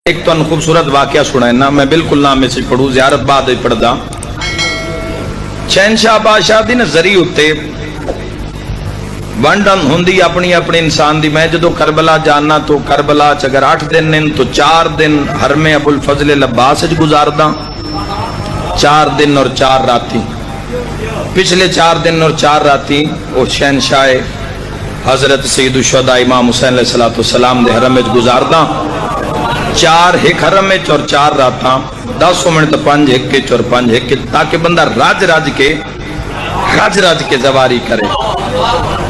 ایک تو خوبصورت واقعہ سنائنا میں بالکل نہ میں سے پڑھوں زیارت بعد پڑھدا شہنشاہ بادشاہ دی نظری اتے ونڈن ہوندی اپنی اپنی انسان دی. میں جدو کربلا جاننا تو کربلا اگر 8 دن ہیں تو 4 دن حرم ابو الفضل العباس گزاردا, 4 دن اور 4 راتی. پچھلے 4 دن اور 4 راتی وہ شہنشاہ حضرت سید الشہداء امام حسین علیہ السلام دے حرم گزاردا. 4 ایک حرم اور 4 راتاں 10 منٹ 5 ایک اور 5 ایک, تاکہ بندہ راج راج کے زواری کرے.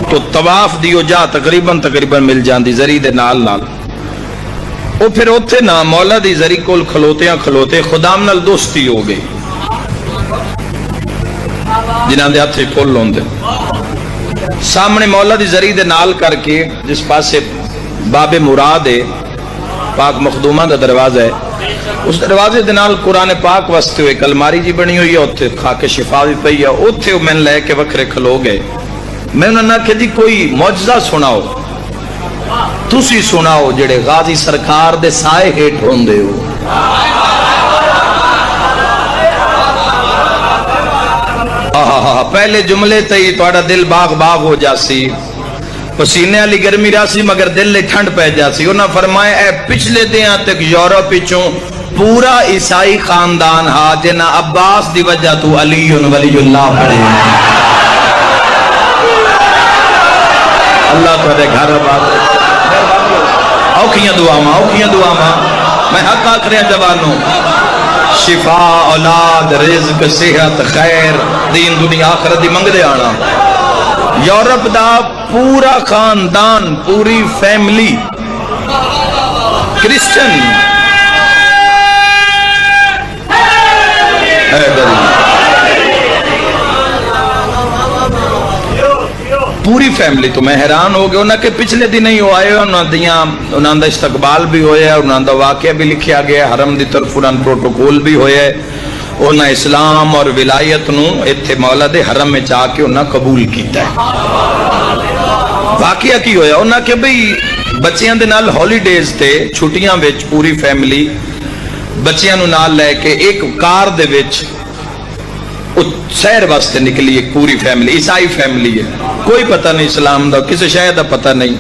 تو طواف دیو جا تقریباً مل جاندی زری دے نال نال. او پھر اوتھے نا مولا دی زری کول کھلوتے خدا نال دوستی ہو گئی جنہاں دے ہتھ پھول ہوندے. سامنے مولا دی زری دے نال کر کے جس پاسے باب مراد ہے پاک مخدومہ دا دروازہ ہے, اس دروازے دے نال قرآن پاک واسطے ہوئے کلماری جی بنی ہوئی ہے, اوتھے خاک شفا بھی پئی ہے. اوتھے میں لے کے وکھرے کھلو گئے. میں انہوں نے کہا جی کوئی معجزہ سناؤ, تسی سناؤ جڑے غازی سرکار دے سائے ہیٹ ہوندے ہو. پہلے جملے تے ہی تہاڈا دل باغ ہو جاسی, پسینے والی گرمی راسی مگر دل لے ٹھنڈ پہ جاسی. انہاں فرمایا اے پچھلے دیاں تک یورپ وچوں پورا عیسائی خاندان ہا جنہ عباس دی وجہ تو علی ولی اللہ پڑھے. اللہ تہاڈے گھر آباد اوکھیاں دعاواں میں حق آکھ رہا جوانوں, شفا اولاد رزق صحت خیر دین دنیا آخرت دی منگدے آنا. یورپ دا پورا خاندان پوری فیملی کرسچن, پوری فیملی. تو میں حیران ہو گیا انہاں کے پچھلے دن ہی آئے, انہاں دا استقبال بھی ہویا ہے, انہاں دا واقعہ بھی لکھیا گیا, حرم دی طرف انہاں پروٹوکول بھی ہویا ہے. انہاں اسلام اور ولایت نو ایتھے مولا دے حرم میں جا کے انہاں قبول کیتا ہے. واقعہ کی ہویا انہاں کہ بھئی بچیاں دے نال ہالیڈیز تے چھٹیاں وچ پوری فیملی بچیاں نو نال لے کے ایک کار دے وچ سیر واسطے نکلی. ایک پوری فیملی عیسائی فیملی ہے, کوئی پتہ نہیں اسلام دا, کسی شے دا پتہ نہیں,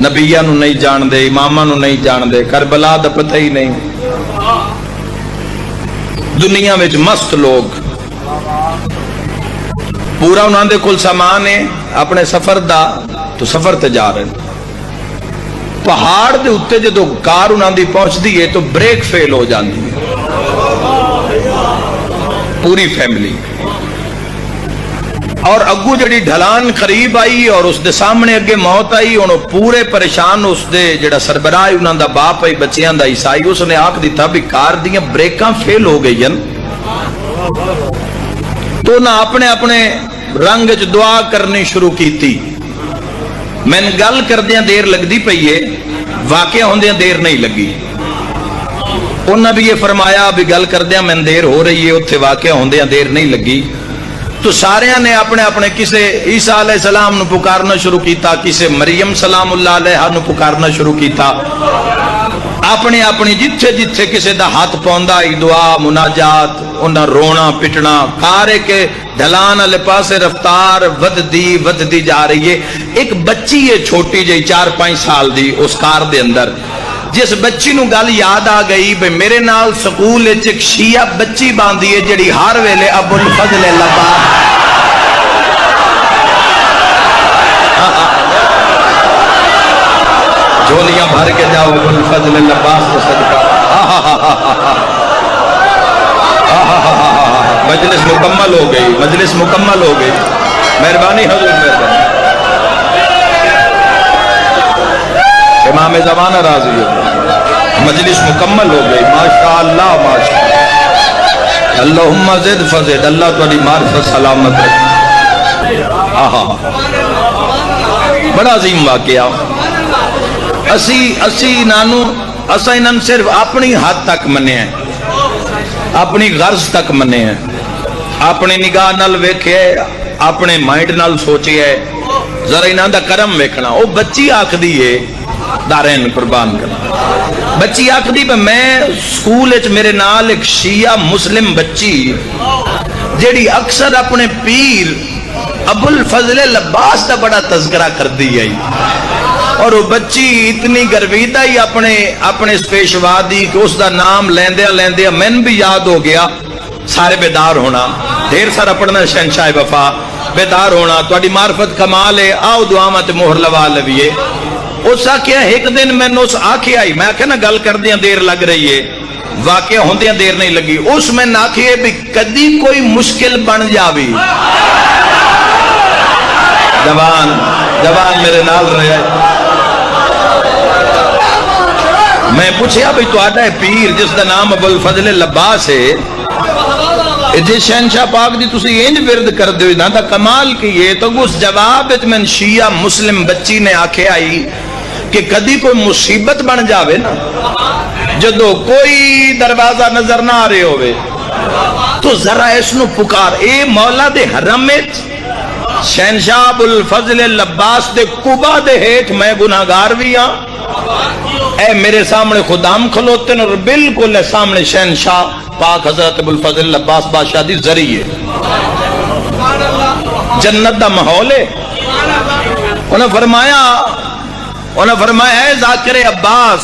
نبیاں نو نہیں جان دے, اماماں نو نہیں جان دے, کربلا دا پتہ ہی نہیں. دنیا وچ مست لوگ پورا انہاں دے کول سامان ہے اپنے سفر دا, تو سفر تے جا رہے ہیں. پہاڑ دے اتے جدو کار انہاں دی پہنچ دی ہے تو بریک فیل ہو جاندی ہے. پوری فیملی اور اگو جڑی ڈھلان قریب آئی اور اس دے سامنے اگے موت آئی, انہوں پورے پریشان. اس دے جڑا سربراہ انہاں دا باپ آئی بچیاں دا عیسائی, اس نے آکھ دیتا بھی کار دیاں بریکاں فیل ہو گئی ہیں. تو نہ اپنے رنگ چ دعا کرنی شروع کیتی. میں گل کردیاں دیر لگ دی پئی ہے, واقعہ ہوندیاں دیر نہیں لگی. انہاں بھی یہ فرمایا بھی گل کردیاں میں دیر ہو رہی ہے, اتھے واقعہ ہوندیاں دیر نہیں لگی. تو سارے نے اپنے کسے عیسیٰ علیہ السلام نو پکارنا شروع کیتا, کسے مریم سلام اللہ علیہ نو پکارنا شروع کیتا. اپنی جتھے کسے دا ہاتھ پوندا ای دعا مناجات, انہاں رونا پٹنا. کارے کے ڈھلان والے پاسے رفتار وددی جا رہی ہے. ایک بچی ہے چھوٹی جی 4-5 سال دی اس کار دے اندر, جس بچی نو گل یاد آ گئی بھئی میرے نال سکول وچ ایک شیعہ بچی باندھی ہے جڑی ہر ویلے ابو الفضل العباس جھولیاں بھر کے جاؤ ابو الفضل العباس کا صدقہ. مجلس مکمل ہو گئی. مہربانی حضور مہربانی. امام زمانہ راضی ہو, مجلس مکمل ہو گئی. ماشاءاللہ ماشاءاللہ. اللہم زد فزد, اللہ تواڈی معرفت سلامت رکھے. بڑا عظیم واقعہ. اسی نانو اساں انہاں صرف اپنی حد تک منے ہیں, اپنی غرض تک منے ہیں, اپنی نگاہ نال ویکھے, اپنے مائنڈ نال سوچے ہے, ذرا انہاں دا کرم ویکھنا. او بچی آکھدی ہے دارین قربان کر. بچی آخری میں سکول میرے نال ایک شیعہ مسلم بچی جیڑی اکثر اپنے پیر ابو الفضل العباس کا بڑا تذکرہ کر دی ہے، اور وہ بچی اتنی گرویدہ ہی اپنے اس پیشوا دی کہ اس دا نام لیندیا لیندیا میں بھی یاد ہو گیا. سارے بیدار ہونا، ڈھیر سارا پڑھنا شہنشاہ وفا، بیدار ہونا، تھوڑی معرفت کمال ہے، آؤ دعاواں تے مہر لوا لویے. اس آکھیا ایک دن میں نے اس آکھے آئی، میں آکھیا نا گل کردیاں دیر لگ رہی ہے، واقعہ ہوندیاں دیر نہیں لگی. اس میں آکھے بھی کدی کوئی مشکل بن جاوی. جوان میرے نال رہے. میں پوچھیا بھی تہاڈا پیر جس دا نام ابو الفضل العباس ہے، جی شہنشاہ پاک دی تسی انج ورد کر دیو نا دا کمال کی ہے. تو اس جواب وچ میں شیعہ مسلم بچی نے آکھے آئی کہ کدی کوئی مصیبت بن جاوے نا، جدو کوئی دروازہ نظر نہ آ رہے ہوئے تو ذرا اس نو پکار، اے مولا دے حرم وچ شہنشاہ ابو الفضل العباس دے قبا دے ہیٹھ میں گناہگار بھی ہاں، اے میرے سامنے خدام کھلوتے ہیں، اور بالکل سامنے شہنشاہ پاک حضرت ابو الفضل العباس بادشاہ دی ذریعے جنت دا ماحول ہے. انہوں نے فرمایا اے ذاکر عباس،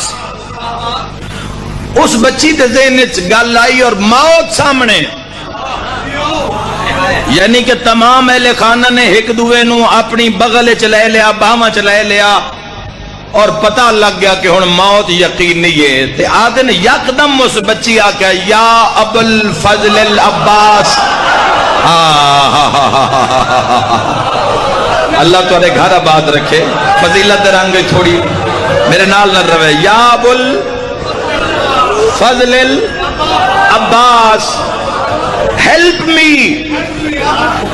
اس بچی دے ذہن وچ گل آئی اور موت سامنے، یعنی کہ تمام اہل خانہ نے ایک دوے نو اپنی بغل چ لے لیا، باواں چ لے لیا، اور پتہ لگ گیا کہ ہن موت یقینی ہے. تے آدن یکدم اس بچی آکھیا یا ابو الفضل العباس. اللہ تمہارے گھر آباد رکھے، فضیلت رنگ تھوڑی میرے نال نہ روے. یا ابو الفضل العباس help me,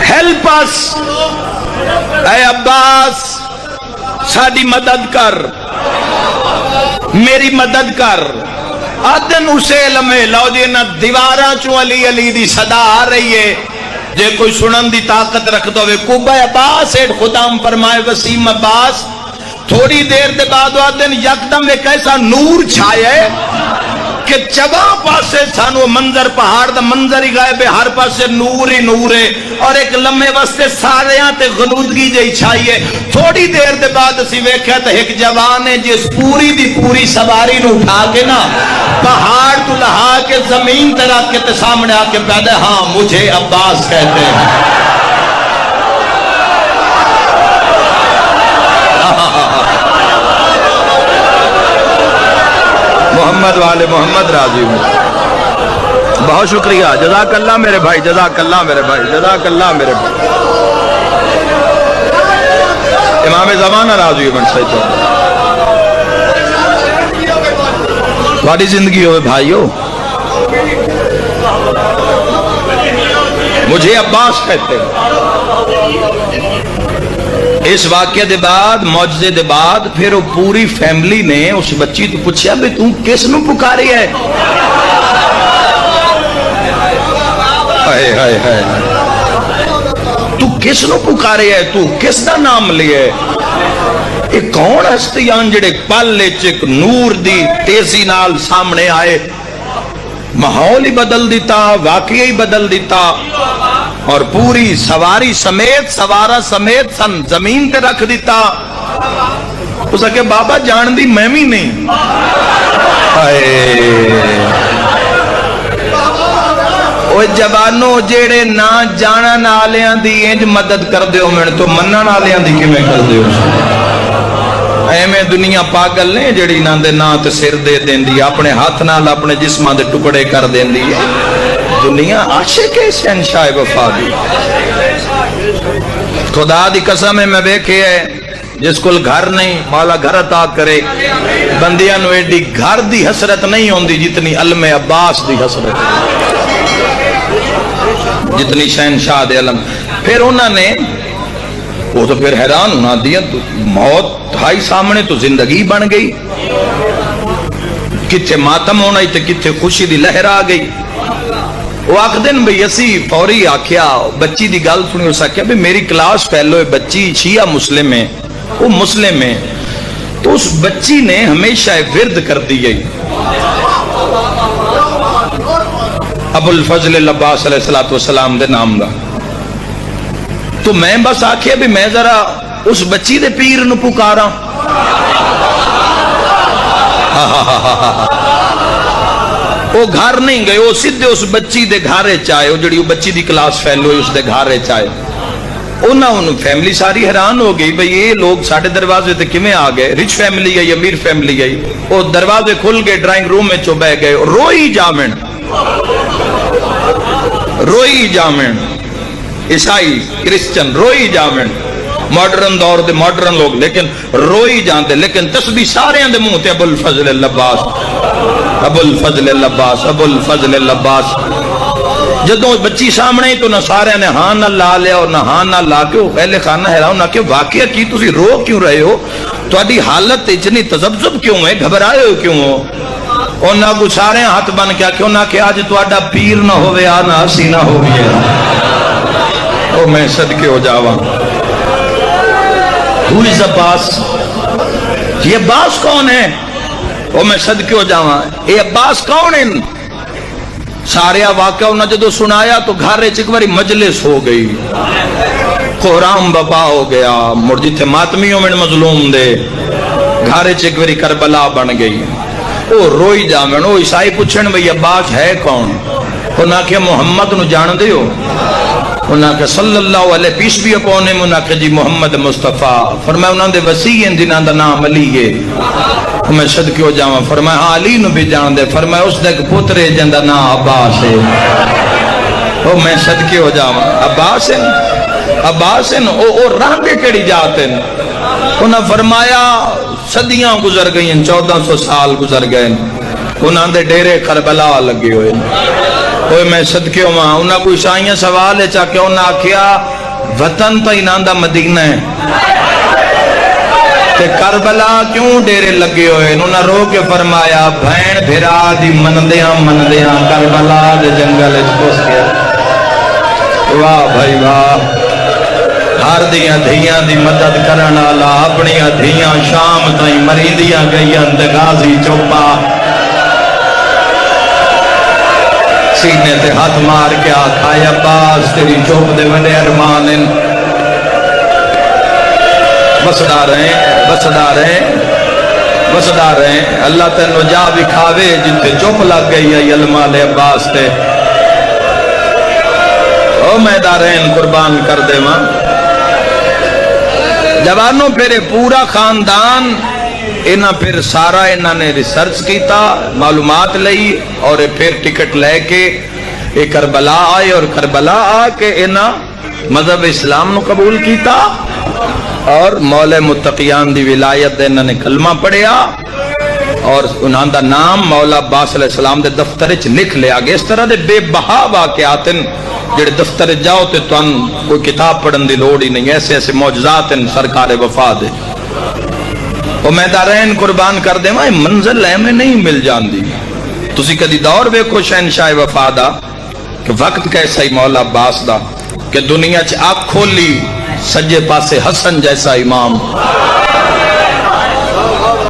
help us. اے عباس ساڑی مدد کر، میری مدد کر. آدن اسے لمحے لو جی نہ دیواراں چوں علی علی دی صدا آ رہی ہے، جے کوئی سنن دی طاقت رکھ دو. قبہ عباس ایڈ خدام فرمائے وسیم عباس. تھوڑی دیر دے بعد آدن یکدم ایک ایسا نور چھائے کہ چبا پاسے سانو منظر پہاڑ دا منظر ہی غائب ہے، ہر پاسے نور ہی نور ہے، اور ایک لمحے واسطے سارے تے غنودگی جئی چھائیے. تھوڑی دیر دے بعد اسی ویکھیا تے ایک جوان ہے جس پوری دی پوری سواری نو اٹھا کے نا پہاڑ تو لہا کے زمین تے رکھ کے تے سامنے آ کے کہتا ہے ہاں مجھے عباس کہتے ہیں. محمد والے محمد راضی ہوں. بہت شکریہ، جزاک اللہ میرے بھائی، جزاک اللہ میرے بھائی، جزاک اللہ میرے بھائی. امام زمانہ راضی بن سکتا تھوڑی زندگی ہوئے بھائیو. مجھے عباس کہتے ہیں. اس واقعے دے بعد، معجزے دے بعد، پھر وہ پوری فیملی نے اس بچی تو پوچھا بھی تم کس نو پکاری ہے؟ تو کس نو پکارے ہے؟ تو کس دا نام لیے؟ ایک کون ہستیاں جڑے پل چک نور دی تیزی نال سامنے آئے، ماحول ہی بدل دیتا، واقعی بدل دیتا، اور پوری سواری سمیت سوارا سمیت سن زمین تے رکھ دیتا. اس کے بابا جان دی میں بھی نہیں. وہ جوانوں جیڑے نہ جانن والیاں دی انج مدد کر دیو، میں تو منن والیاں دی کیویں کر دیو؟ ایویں دنیا پاگل نے جڑی نہ دے نا تے سر دے دیندی، اپنے ہاتھ نال اپنے جسماں دے ٹکڑے کر دیندی ہے. دنیا عاشق ہے شہنشاہ وفا دی. خدا دی قسم ہے میں ویکھے ہے جس کول گھر نہیں مولا گھر عطا کرے. بندیاں نو ایڈی گھر دی حسرت نہیں ہوندی جتنی علم عباس دی حسرت، جتنی شہنشاہ دے علم. پھر انہوں نے وہ تو پھر حیران ہونا دیا، موت ہائی سامنے تو زندگی بن گئی، کتھے ماتم ہونا ہی تے کتھے خوشی دی لہر آ گئی. وہ آخ دن بھئی اسی فوری آکھیا بچی دی گل سنی. اس آکھیا بھی میری کلاس فیلو ہے بچی شیعہ مسلم ہے، وہ مسلم ہے، تو اس بچی نے ہمیشہ ورد کر دی گئی ابو الفضل العباس علیہ الصلوۃ والسلام دے نام دا. تو میں بس آکھیا بھی میں ذرا اس بچی دے پیر نو پکاراں. وہ گھر نہیں گئے, وہ سیدھے اس بچی دے گھارے چائے, وہ جڑی بچی دی کلاس فیلو ہوئی اس دے گھارے چائے. انہوں فیملی ساری حیران ہو گئی بھئی یہ لوگ ساڑھے دروازے تے کمیں آ گئے, رچ فیملی گئی امیر فیملی گئی. وہ دروازے کھل گئے, ڈرائنگ روم میں چو بہ گئے, روئی جامن روئی جامن, عیسائی کرسچن روئی جامن, ماڈرن دور دے ماڈرن لوگ لیکن روئی جانتے, لیکن تسبیح سارے دے منہ تے ابو الفضل العباس ابو الفضل العباس ابو الفضل العباس. جدوں بچی سامنے ہی تو نہ سارے نے ہاں نہ لا لیا اور نہ ہاں نہ لا کے اہل خانہ حیران نہ کہ واقعہ کی تسی رو کیوں رہے ہو, تہاڈی حالت اتنی تذبذب کیوں ہے, گھبرائے ہو کیوں ہو. انہاں کو سارے ہاتھ بن کے کیوں نہ کہ اج تہاڈا پیر نہ ہوے آ نہ اسی نہ ہوئے. او میں صدقے ہو جاواں. Who is عباس؟ یہ عباس کون ہے؟ او میں صدقے ہو جاواں, یہ عباس کون ہیں؟ سارے واقعہ انہوں نے جدو سنایا تو گھر ایک باری مجلس ہو گئی, قرآن بپا ہو گیا, مڑ جتھے ماتمیوں میں مظلوم دے گھر ایک باری کربلا بن گئی. او روئی جامن, او عیسائی پوچھن بھئی عباس ہے کون؟ انہاں کہ محمد نو جان دے ہو؟ انہاں کہ صلی اللہ علیہ پیس بھی اپون ہم. انہاں کہ جی محمد مصطفیٰ. فرمایا انہاں دے وسیع ہیں جنہاں دا نام علی ہے. میں صدقے ہو جاواں. فرمایا ہاں علی نو بھی جان دے. فرمایا اس دے ایک پتر ہے جن دا نام عباس ہے. او میں صدقے ہو جاواں. عباس ہیں, عباس ہیں, او رہندے کیڑی جات ہیں؟ انہاں فرمایا صدیاں گزر گئی ہیں, 1400 سال گزر گئے. انہاں دے ڈیرے کربلا لگے ہوئے. اوے میں صدقے ہواں. انہاں کوئی عیسائیاں سوال ہے چا کہ انہاں آکھیا وطن تو انہاں دا مدینہ ہے تے کربلا کیوں ڈیرے لگے ہوئے. انہاں رو کے فرمایا بہن بھرا دی مندیاں مندیاں کربلا دے جنگل وچ پھس گیا. واہ بھائی واہ. ہر دیاں دھیاں دی مدد کرن والا اپنی دھیاں شام تائیں مریندیاں گئیاں تے غازی چوپا سینے تے ہاتھ مار کے آکھا عباس تیری چوپ دے وڈے ارمان ہیں. بسدا رہے بسدا رہے بسدا رہے. اللہ تینو جا بھی کھاوے جتے چوپ لگ گئی ہے علماء عباس تے. او میدارین قربان کر دے ماں. جوانوں پھر پورا خاندان انہاں پھر سارا انہاں نے ریسرچ کیتا, معلومات لئی, اور پھر ٹکٹ لے کے یہ کربلا آئے, اور کربلا آ کے انہاں مذہب اسلام نو قبول کیتا, اور مولا متقیان دی ولایت دے انہاں نے کلمہ پڑھیا, اور انہاں دا نام مولا عباس علیہ السلام دے دفتر وچ لکھ لیا گیا. اس طرح دے بے بہا واقعات ہیں جڑے دفتر جاؤ تے تن کوئی کتاب پڑھن دی لوڑ ہی نہیں. ایسے ایسے معجزات ہیں سرکار وفا دے. وہ میدارین قربان کر دے ماں منزل ایمیں نہیں مل جان دی. تسی کدی دور ویکھو شہنشاہ وفا دا کہ وقت کیسا ہی مولا عباس دا کہ دنیا چ آنکھ کھولی سجے پاسے حسن جیسا امام,